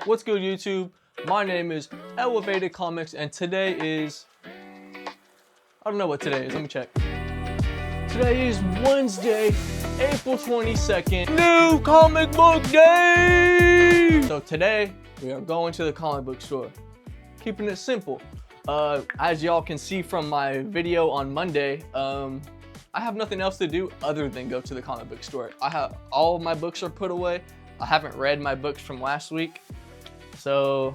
What's good, YouTube? My name is Elevated Comics, and today is... I don't know what today is. Let me check. Today is Wednesday, April 22nd. New comic book day! So today, we are going to the comic book store. Keeping it simple. As y'all can see from my video on Monday, I have nothing else to do other than go to the comic book store. I have all of my books are put away. I haven't read my books from last week. So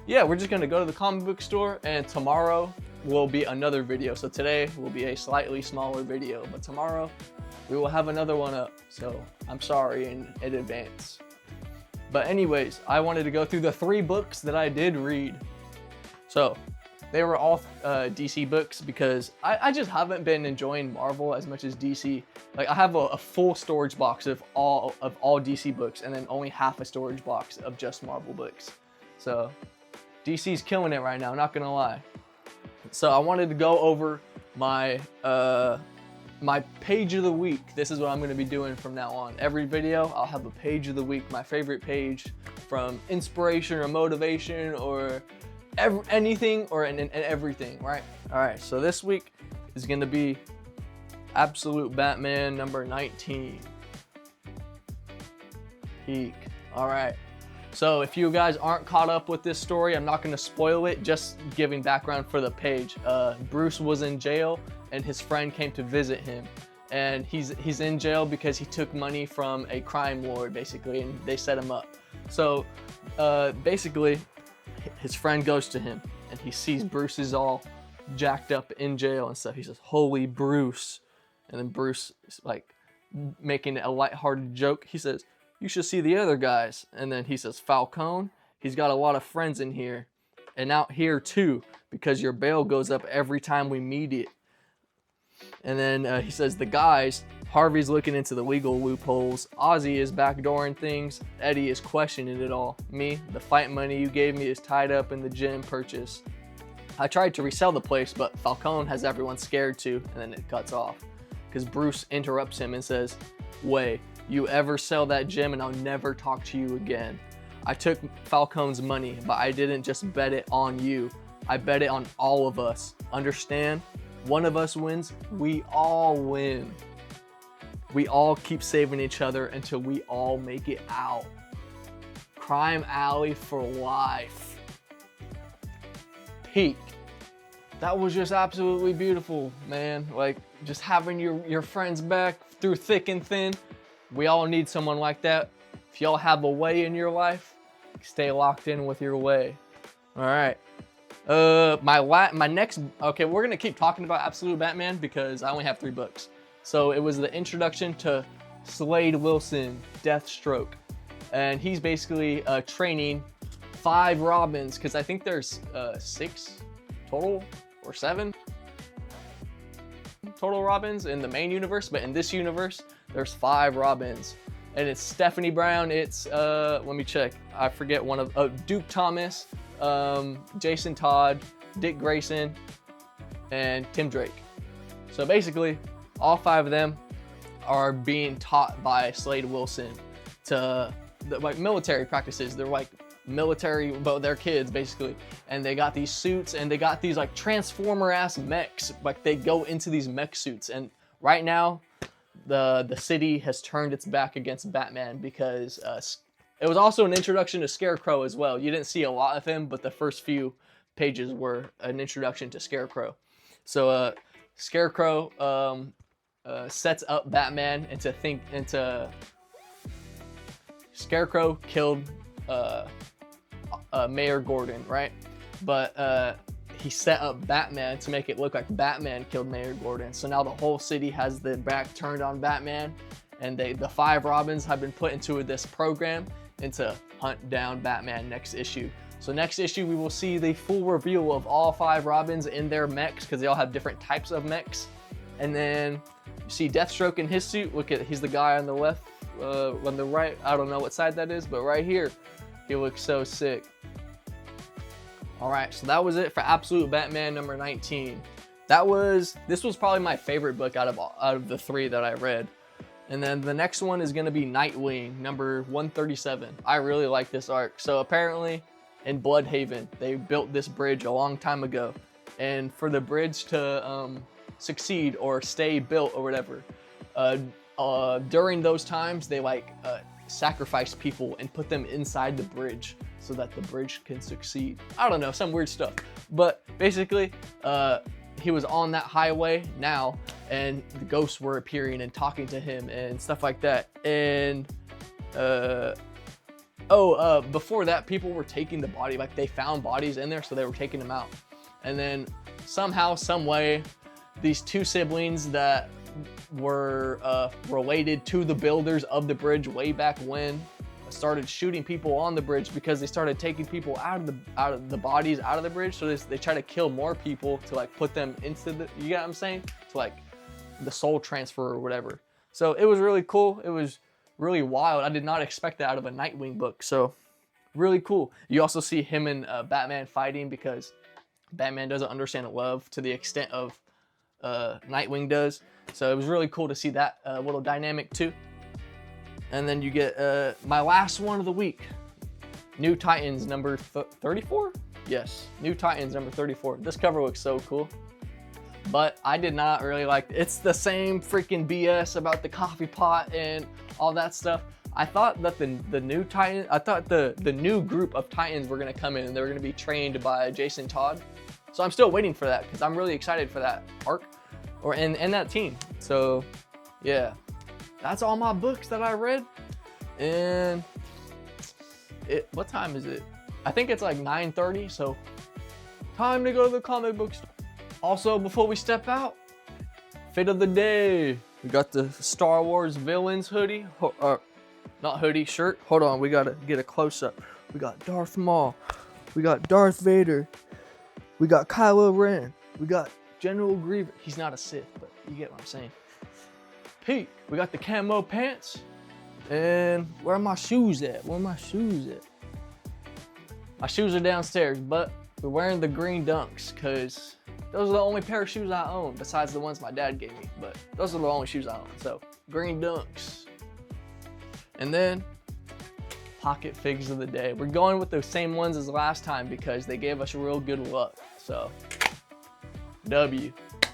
yeah, we're just gonna go to the comic book store, and tomorrow will be another video. So today will be a slightly smaller video, but tomorrow we will have another one up. So I'm sorry in advance. But anyways, I wanted to go through the 3 books that I did read. So they were all DC books because I just haven't been enjoying Marvel as much as DC. Like I have a full storage box of all DC books, and then only half a storage box of just Marvel books. So DC's killing it right now, not gonna lie. So I wanted to go over my my page of the week. This is what I'm gonna be doing from now on. Every video, I'll have a page of the week, my favorite page from inspiration or motivation or anything or and everything, right? All right, so this week is gonna be Absolute Batman number 19. Peak. All right. So if you guys aren't caught up with this story, I'm not gonna spoil it, just giving background for the page. Bruce was in jail and his friend came to visit him. And he's in jail because he took money from a crime lord, basically, and they set him up. So basically, his friend goes to him and he sees Bruce is all jacked up in jail and stuff. He says, "Holy Bruce." And then Bruce is like making a lighthearted joke. He says, "You should see the other guys." And then he says, "Falcone, he's got a lot of friends in here and out here too, because your bail goes up every time we meet it." And then he says, "The guys, Harvey's looking into the legal loopholes. Ozzy is backdooring things. Eddie is questioning it all. Me, the fight money you gave me is tied up in the gym purchase. I tried to resell the place, but Falcone has everyone scared too." And then it cuts off because Bruce interrupts him and says, "Way, you ever sell that gym and I'll never talk to you again. I took Falcone's money, but I didn't just bet it on you. I bet it on all of us. Understand? One of us wins, we all win. We all keep saving each other until we all make it out. Crime Alley for life." Peak. That was just absolutely beautiful, man. Like just having your friends back through thick and thin. We all need someone like that. If y'all have a way in your life, stay locked in with your way. All right. My next, okay, we're gonna keep talking about Absolute Batman because I only have 3 books. So it was the introduction to Slade Wilson, Deathstroke. And he's basically training 5 Robins, because I think there's 6 total or 7 total Robins in the main universe, but in this universe, there's 5 Robins. And it's Stephanie Brown, it's, let me check, I forget one of, Duke Thomas, Jason Todd, Dick Grayson, and Tim Drake. So basically, all 5 of them are being taught by Slade Wilson to like military practices. They're like military, but they're kids basically, and they got these suits and they got these like transformer ass mechs. Like they go into these mech suits, and right now the city has turned its back against Batman because it was also an introduction to Scarecrow as well. You didn't see a lot of him, but the first few pages were an introduction to Scarecrow. So Scarecrow sets up Batman into Scarecrow killed Mayor Gordon, right? But he set up Batman to make it look like Batman killed Mayor Gordon. So now the whole city has their back turned on Batman, and the 5 Robins have been put into this program and to hunt down Batman next issue. So next issue, we will see the full reveal of all 5 Robins in their mechs, because they all have different types of mechs. And then you see Deathstroke in his suit. Look at, he's the guy on the left, on the right. I don't know what side that is, but right here, he looks so sick. All right, so that was it for Absolute Batman number 19. This was probably my favorite book out of the 3 that I read. And then the next one is gonna be Nightwing, number 137. I really like this arc. So apparently in Bloodhaven, they built this bridge a long time ago. And for the bridge to succeed or stay built or whatever, during those times, they sacrifice people and put them inside the bridge so that the bridge can succeed. I don't know, some weird stuff. But basically, he was on that highway now, and the ghosts were appearing and talking to him and stuff like that. And before that, people were taking the body, like they found bodies in there, so they were taking them out. And then somehow, some way, these two siblings that were related to the builders of the bridge way back when started shooting people on the bridge because they started taking people out of the bodies out of the bridge. So they try to kill more people to like put them into the, you get what I'm saying? To like the soul transfer or whatever. So it was really cool. It was really wild. I did not expect that out of a Nightwing book. So really cool. You also see him and Batman fighting because Batman doesn't understand love to the extent of Nightwing does. So it was really cool to see that little dynamic too. And then you get my last one of the week, New Titans number 34? Yes, New Titans number 34. This cover looks so cool, but I did not really like it. It's the same freaking BS about the coffee pot and all that stuff. I thought that the new Titan, I thought the new group of Titans were gonna come in and they were gonna be trained by Jason Todd. So I'm still waiting for that because I'm really excited for that arc and that team. So yeah, that's all my books that I read. And what time is it? I think it's like 9:30, so time to go to the comic book store. Also, before we step out, fit of the day. We got the Star Wars villains hoodie, not hoodie, shirt. Hold on, we gotta get a close up. We got Darth Maul, we got Darth Vader, we got Kylo Ren, we got General Grievous. He's not a Sith, but you get what I'm saying. Pete, we got the camo pants. And where are my shoes at? Where are my shoes at? My shoes are downstairs, but we're wearing the green Dunks because those are the only pair of shoes I own besides the ones my dad gave me. But those are the only shoes I own. So green Dunks. And then pocket figs of the day. We're going with the same ones as last time because they gave us real good luck. So W.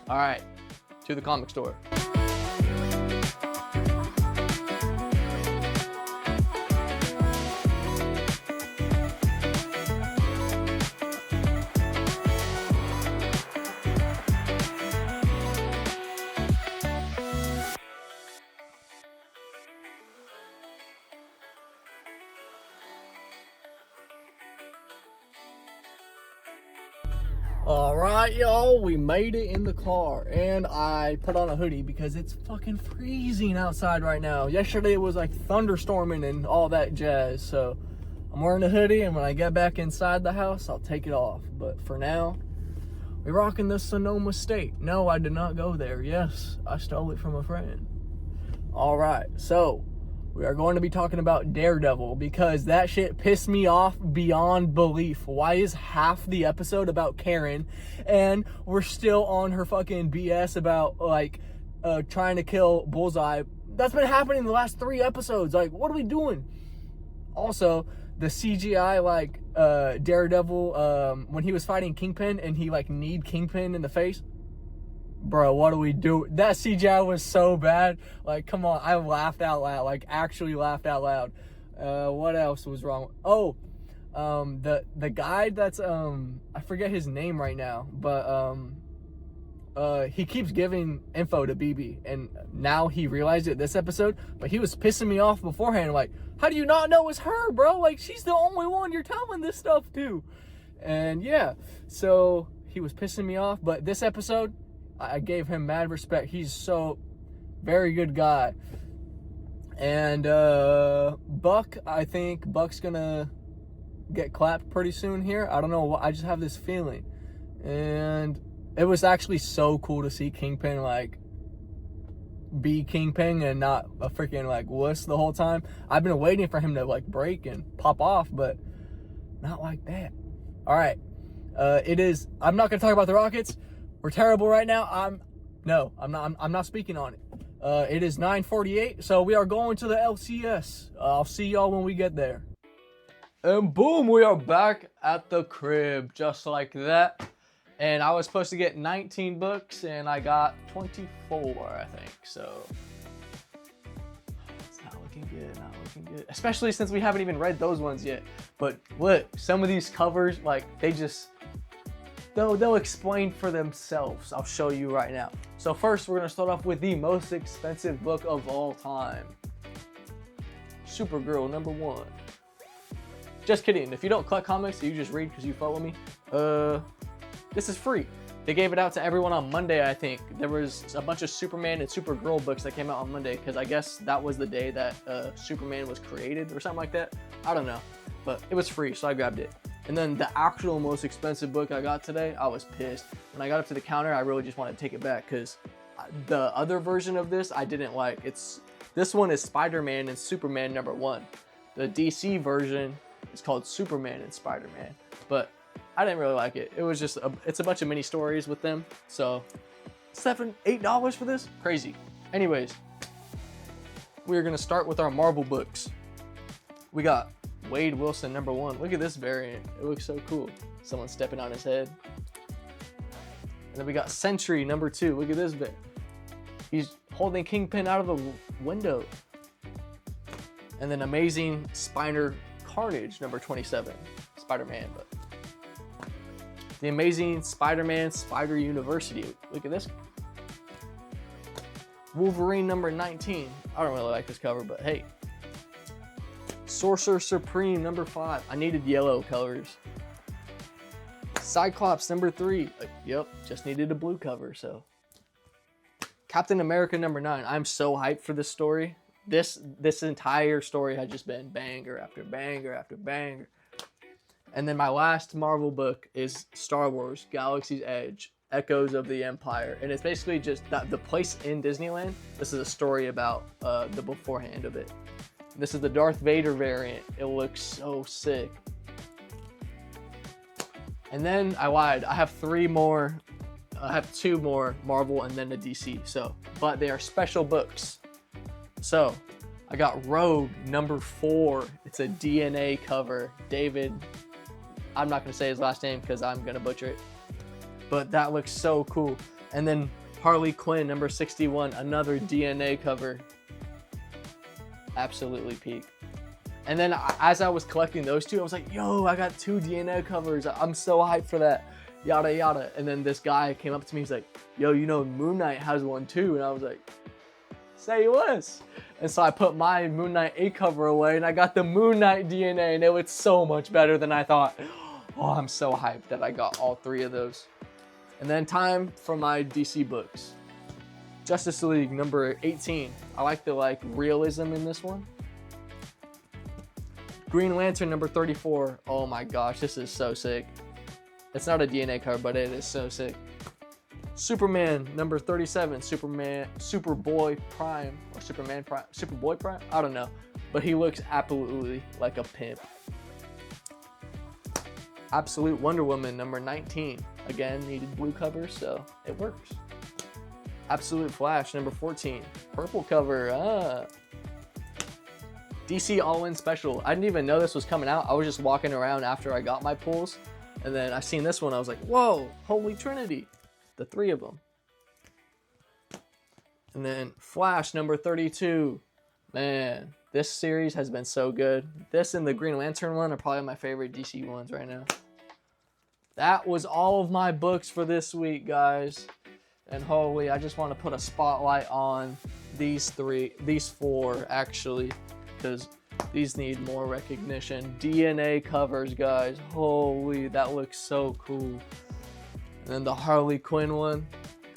All right, to the comic store. All right, y'all, we made it in the car, and I put on a hoodie because it's fucking freezing outside right now. Yesterday it was like thunderstorming and all that jazz, so I'm wearing a hoodie, and when I get back inside the house, I'll take it off. But for now, we're rocking the Sonoma State. No, I did not go there. Yes, I stole it from a friend. All right, so we are going to be talking about Daredevil because that shit pissed me off beyond belief. Why is half the episode about Karen and we're still on her fucking BS about like trying to kill Bullseye? That's been happening the last 3 episodes. Like, what are we doing? Also, the CGI like Daredevil when he was fighting Kingpin and he like kneed Kingpin in the face. Bro, what do we do? That CGI was so bad. Like, come on, I laughed out loud. Like, actually laughed out loud. What else was wrong? Oh, the guy that's I forget his name right now, but he keeps giving info to BB, and now he realized it this episode. But he was pissing me off beforehand. Like, how do you not know it's her, bro? Like, she's the only one you're telling this stuff to. And yeah, so he was pissing me off. But this episode, I gave him mad respect. He's so very good guy. And Buck, I think Buck's gonna get clapped pretty soon here. I don't know, I just have this feeling. And it was actually so cool to see Kingpin like be Kingpin and not a freaking like wuss the whole time. I've been waiting for him to like break and pop off, but not like that. All right, I'm not gonna talk about the Rockets. We're terrible right now. I'm not speaking on it. It is 9:48, so we are going to the LCS. I'll see y'all when we get there. And boom, we are back at the crib, just like that. And I was supposed to get 19 books, and I got 24, I think. So it's not looking good, not looking good. Especially since we haven't even read those ones yet. But look, some of these covers, like, they'll explain for themselves. I'll show you right now. So first, we're gonna start off with the most expensive book of all time. Supergirl #1. Just kidding. If you don't collect comics, you just read because you follow me. This is free. They gave it out to everyone on Monday, I think. There was a bunch of Superman and Supergirl books that came out on Monday because I guess that was the day that Superman was created or something like that. I don't know, but it was free, so I grabbed it. And then the actual most expensive book I got today, I was pissed. When I got up to the counter, I really just wanted to take it back because the other version of this I didn't like. This one is Spider-Man and Superman #1. The DC version is called Superman and Spider-Man, but I didn't really like it. It was just it's a bunch of mini stories with them. So $7-8 for this? Crazy. Anyways, we're gonna start with our Marvel books. We got Wade Wilson #1. Look at this variant. It looks so cool. Someone stepping on his head. And then we got Sentry #2. Look at this bit. He's holding Kingpin out of the window. And then Amazing Spider Carnage #27. Spider-Man, but the Amazing Spider-Man Spider University. Look at this. Wolverine #19. I don't really like this cover, but hey. Sorcerer Supreme #5. I needed yellow colors. Cyclops #3. Yep, just needed a blue cover, so. Captain America #9. I'm so hyped for this story. This entire story has just been banger after banger after banger. And then my last Marvel book is Star Wars Galaxy's Edge, Echoes of the Empire. And it's basically just the place in Disneyland. This is a story about the beforehand of it. This is the Darth Vader variant. It looks so sick. And then I lied. I have 3 more. I have 2 more Marvel and then the DC. So, but they are special books. So I got Rogue #4. It's a DNA cover. David, I'm not gonna say his last name because I'm gonna butcher it. But that looks so cool. And then Harley Quinn #61, another DNA cover. Absolutely peak. And then as I was collecting those 2, I was like, yo, I got 2 DNA covers. I'm so hyped for that. Yada yada. And then this guy came up to me, he's like, yo, you know Moon Knight has one too. And I was like, say less. And so I put my Moon Knight A cover away and I got the Moon Knight DNA, and it was so much better than I thought. Oh, I'm so hyped that I got all 3 of those. And then time for my DC books. Justice League #18. I like the realism in this one. Green Lantern #34. Oh my gosh, this is so sick. It's not a DNA cover, but it is so sick. Superman #37. Superboy Prime or Superman Prime, Superboy Prime. I don't know, but he looks absolutely like a pimp. Absolute Wonder Woman #19. Again, needed blue cover, so it works. Absolute Flash #14. Purple cover. DC All-In Special. I didn't even know this was coming out. I was just walking around after I got my pulls, and then I seen this one. I was like, whoa, Holy Trinity. The 3 of them. And then Flash #32. Man, this series has been so good. This and the Green Lantern one are probably my favorite DC ones right now. That was all of my books for this week, guys. And holy, I just want to put a spotlight on these 4 actually, because these need more recognition. DNA covers, guys. Holy, that looks so cool. And then the Harley Quinn one,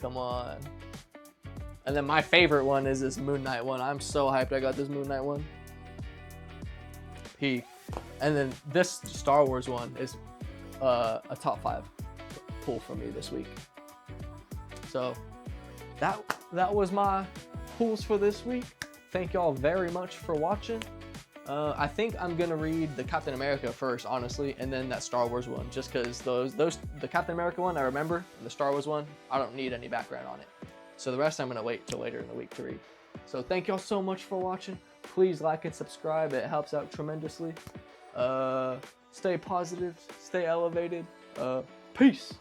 come on. And then my favorite one is this Moon Knight one. I'm so hyped I got this Moon Knight one. Peak. And then this Star Wars one is a top 5 pull for me this week. So that was my pulls for this week. Thank y'all very much for watching. I think I'm gonna read the Captain America first, honestly, and then that Star Wars one, just because the Captain America one I remember, and the Star Wars one I don't need any background on it. So the rest I'm gonna wait till later in the week to read. So thank y'all so much for watching. Please like and subscribe. It helps out tremendously. Stay positive. Stay elevated. Peace.